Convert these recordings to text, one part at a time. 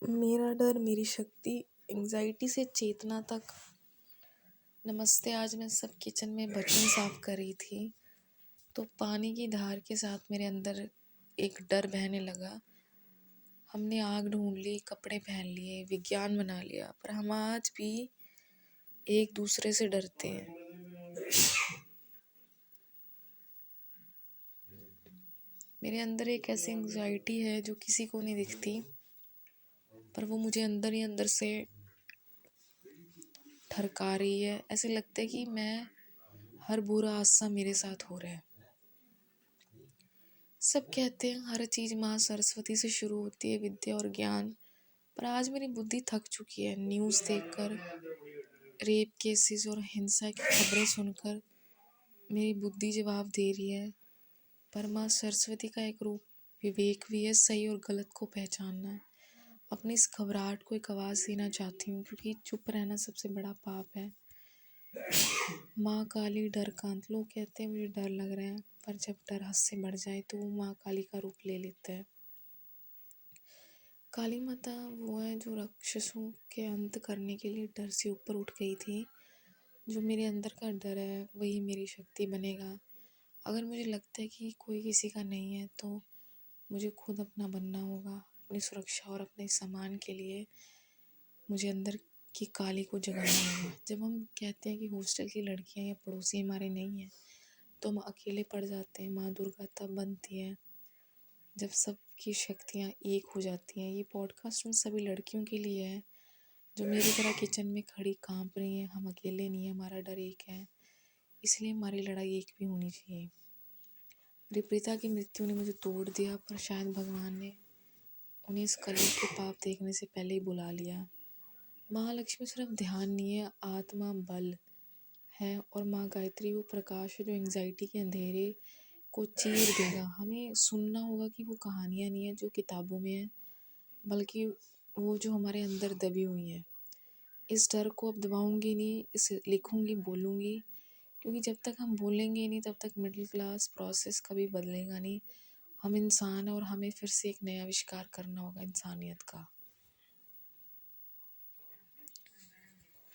मेरा डर मेरी शक्ति, एंग्जाइटी से चेतना तक। नमस्ते। आज मैं सब किचन में बर्तन साफ कर रही थी तो पानी की धार के साथ मेरे अंदर एक डर बहने लगा। हमने आग ढूंढ ली, कपड़े पहन लिए, विज्ञान बना लिया, पर हम आज भी एक दूसरे से डरते हैं। मेरे अंदर एक ऐसी एंग्जाइटी है जो किसी को नहीं दिखती, पर वो मुझे अंदर ही अंदर से ठरका रही है। ऐसे लगता है कि मैं हर बुरा हादसा मेरे साथ हो रहा है। सब कहते हैं हर चीज़ माँ सरस्वती से शुरू होती है, विद्या और ज्ञान। पर आज मेरी बुद्धि थक चुकी है। न्यूज़ देखकर, रेप केसेस और हिंसा की खबरें सुनकर मेरी बुद्धि जवाब दे रही है। पर माँ सरस्वती का एक रूप विवेक भी है, सही और गलत को पहचानना। अपनी इस घबराहट को एक आवाज़ देना चाहती हूँ, क्योंकि चुप रहना सबसे बड़ा पाप है। माँ काली डर कांत। लोग कहते हैं मुझे डर लग रहा है, पर जब डर हद से बढ़ जाए तो वो माँ काली का रूप ले लेता है। काली माता वो है जो राक्षसों के अंत करने के लिए डर से ऊपर उठ गई थी। जो मेरे अंदर का डर है वही मेरी शक्ति बनेगा। अगर मुझे लगता है कि कोई किसी का नहीं है तो मुझे खुद अपना बनना होगा। अपनी सुरक्षा और अपने सम्मान के लिए मुझे अंदर की काली को जगाना होगा। जब हम कहते हैं कि हॉस्टल की लड़कियां या पड़ोसी हमारे नहीं हैं तो हम अकेले पड़ जाते हैं। माँ दुर्गा तब बनती है जब सबकी शक्तियाँ एक हो जाती हैं। ये पॉडकास्ट उन सभी लड़कियों के लिए है जो मेरी तरह किचन में खड़ी कांप रही हैं। हम अकेले नहीं हैं, हमारा डर एक है, इसलिए हमारी लड़ाई एक भी होनी चाहिए। मेरे पिता की मृत्यु ने मुझे तोड़ दिया, पर शायद भगवान ने उन्हें इस कलयुग के पाप देखने से पहले ही बुला लिया। महालक्ष्मी सिर्फ ध्यान नहीं है, आत्मा बल है, और माँ गायत्री वो प्रकाश है जो एंग्जाइटी के अंधेरे को चीर देगा। हमें सुनना होगा कि वो कहानियाँ नहीं है जो किताबों में है, बल्कि वो जो हमारे अंदर दबी हुई है। इस डर को अब दबाऊंगी नहीं, इसे लिखूंगी, बोलूंगी, क्योंकि जब तक हम बोलेंगे नहीं तब तक मिडिल क्लास प्रोसेस कभी बदलेगा नहीं। हम इंसान हैं और हमें फिर से एक नया आविष्कार करना होगा इंसानियत का।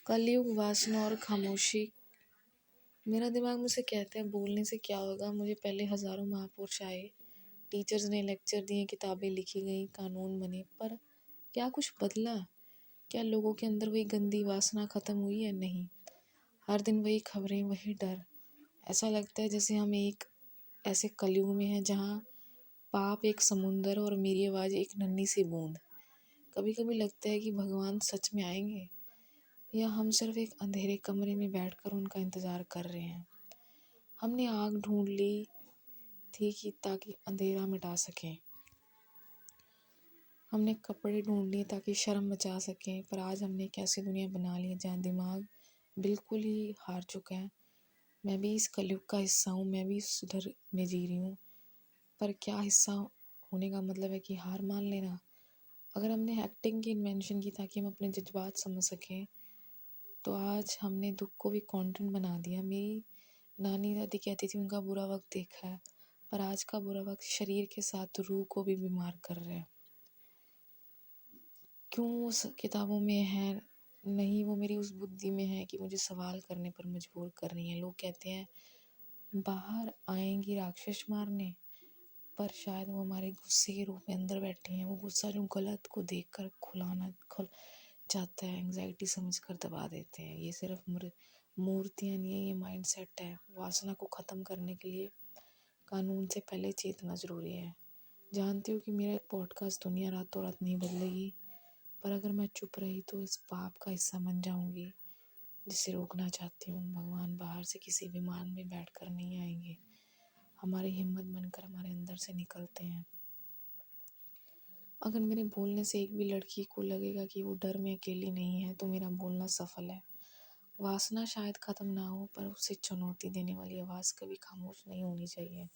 कलयुग, वासना और खामोशी। मेरा दिमाग मुझसे कहता है बोलने से क्या होगा। मुझे पहले हजारों महापुरुष आए, टीचर्स ने लेक्चर दिए, किताबें लिखी गई, कानून बने, पर क्या कुछ बदला? क्या लोगों के अंदर वही गंदी वासना खत्म हुई है? नहीं। हर दिन वही खबरें, वही डर। ऐसा लगता है जैसे हम एक ऐसे कलयुग में हैं जहाँ पाप एक समुंदर और मेरी आवाज़ एक नन्ही सी बूंद। कभी कभी लगता है कि भगवान सच में आएंगे या हम सिर्फ एक अंधेरे कमरे में बैठकर उनका इंतज़ार कर रहे हैं। हमने आग ढूंढ ली थी कि ताकि अंधेरा मिटा सकें। हमने कपड़े ढूंढ लिए ताकि शर्म बचा सकें, पर आज हमने एक ऐसी दुनिया बना ली है जहाँ दिमाग बिल्कुल ही हार चुका है। मैं भी इस कलयुग का हिस्सा हूँ, मैं भी इस डर में जी रही हूँ, पर क्या हिस्सा होने का मतलब है कि हार मान लेना? अगर हमने एक्टिंग की इन्वेंशन की ताकि हम अपने जज्बात समझ सकें, तो आज हमने दुख को भी कंटेंट बना दिया। मेरी नानी दादी कहती थी उनका बुरा वक्त देखा है, पर आज का बुरा वक्त शरीर के साथ रूह को भी बीमार कर रहा है। क्यों उस किताबों में है नहीं, वो मेरी उस बुद्धि में है कि मुझे सवाल करने पर मजबूर कर रही है। लोग कहते हैं बाहर आएंगी राक्षस मारने, पर शायद वो हमारे गुस्से के रूप में अंदर बैठे हैं। वो गुस्सा जो गलत को देखकर खुल जाता है, एंग्जाइटी समझकर दबा देते हैं। ये सिर्फ मूर्तियाँ नहीं है, ये माइंडसेट है। वासना को ख़त्म करने के लिए कानून से पहले चेतना ज़रूरी है। जानती हूँ कि मेरा एक पॉडकास्ट दुनिया रातों रात नहीं बदलेगी, पर अगर मैं चुप रही तो इस पाप का हिस्सा बन जाऊंगी जिसे रोकना चाहती हूँ। भगवान बाहर से किसी विमान में बैठकर नहीं आएंगे, हमारी हिम्मत बनकर हमारे अंदर से निकलते हैं। अगर मेरे बोलने से एक भी लड़की को लगेगा कि वो डर में अकेली नहीं है तो मेरा बोलना सफल है। वासना शायद ख़त्म ना हो, पर उसे चुनौती देने वाली आवाज़ कभी खामोश नहीं होनी चाहिए।